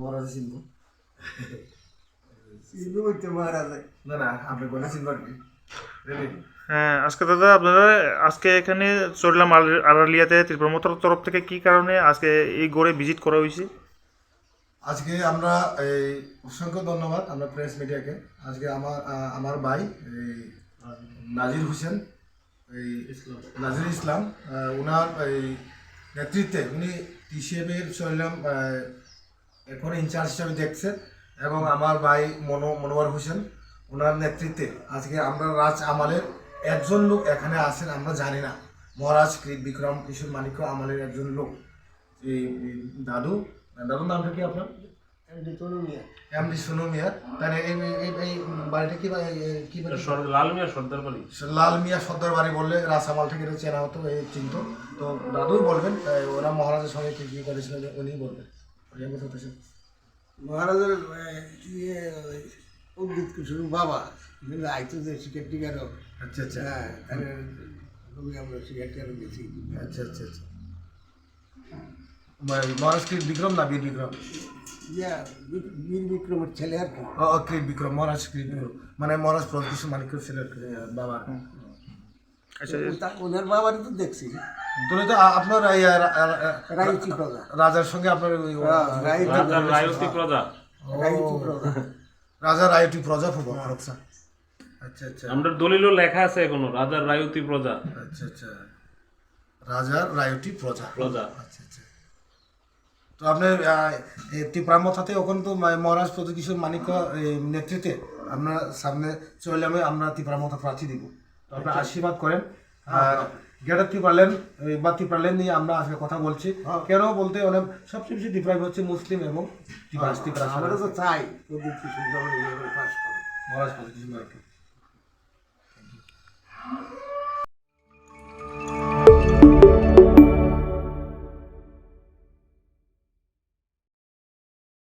মহারাজা চিনবো চিনবো বলতে মহারাজা না না আপনি বলে চিনবো আর কি হ্যাঁ আজকে দাদা আপনারা আজকে এখানে চড়লাম আড়ালিয়াতে ত্রিপুরা মথুর তরফ থেকে কি কারণে আজকে এই গড়ে ভিজিট করা হয়েছে? আজকে আমরা এই অসংখ্য ধন্যবাদ আমরা প্রেস মিডিয়াকে। আজকে আমার ভাই এই নাজির হোসেন এই নাজির ইসলাম ওনার এই নেতৃত্বে উনি টিসিএমের চড়লাম এখন ইনচার্জ হিসাবে দেখছে এবং আমার ভাই মনোয়ার হোসেন ওনার নেতৃত্বে আজকে আমরা রাজ আমালের একজন লোক এখানে আসেন আমরা জানি না। মহারাজ বিক্রম কিশোর মানিক্য আমালের একজন লোক এই দাদুর নামটা কি আপনার? এমডি সোনু মিয়া। তাহলে এই বাড়িটা কি কি লাল মিয়া সর্দার বাড়ি। লাল মিয়া সর্দার বাড়ি বললে রাজামাল থেকে চেনা হতো, এই চিন্ত। তো দাদুই বলবেন ওরা মহারাজের সঙ্গে কি কি করেছিল উনি বলবেন। মহারাজের ইয়ে অমৃত কিশোর বাবা আইতো যে শিক্ষার্থী আরো। আচ্ছা আচ্ছা হ্যাঁ তাহলে আমরা শিক্ষার্থী আরো গেছি। আচ্ছা আচ্ছা আচ্ছা মহারাজ কৃত বিক্রম না বীর বিক্রম? বীর বিক্রমের ছেলে আর কি। কৃত বিক্রম মহারাজ কৃত বিক্রম মানে মহারাজ প্রতিষ্ঠ মানিক্যর ছেলের বাবা। আচ্ছা ওনার বাবারই তো দেখছি। তুমি তো আপনার রায়তি প্রজা রাজার সঙ্গে আপনার রায়তি প্রজা রাজা রায়তি প্রজা খুব আচ্ছা আচ্ছা আমাদের দলিলও লেখা আছে এখনো রাজার রায়তি প্রজা। আচ্ছা আচ্ছা রাজার রায়তি প্রজা প্রজা। আচ্ছা আচ্ছা। তো আপনার ত্রিপুরা মথাতে ওখানে তো মহারাজ প্রতিকিশোর মানিক্য নেতৃত্বে আমরা সামনে চলে আমরা ত্রিপুরা মথা প্রার্থী দিব। তো আপনার আশীর্বাদ করেন। আর গেটা ত্রিপুরালেন বা ত্রিপুরালেন নিয়ে আমরা আজকে কথা বলছি কেন বলতে অনেক সবচেয়ে বেশি ডিপ্রাইভ হচ্ছে মুসলিম এবং ত্রিপুরা। আমরা তো চাই পাস করে মহারাজ প্রতিকিশোর মানিক্য।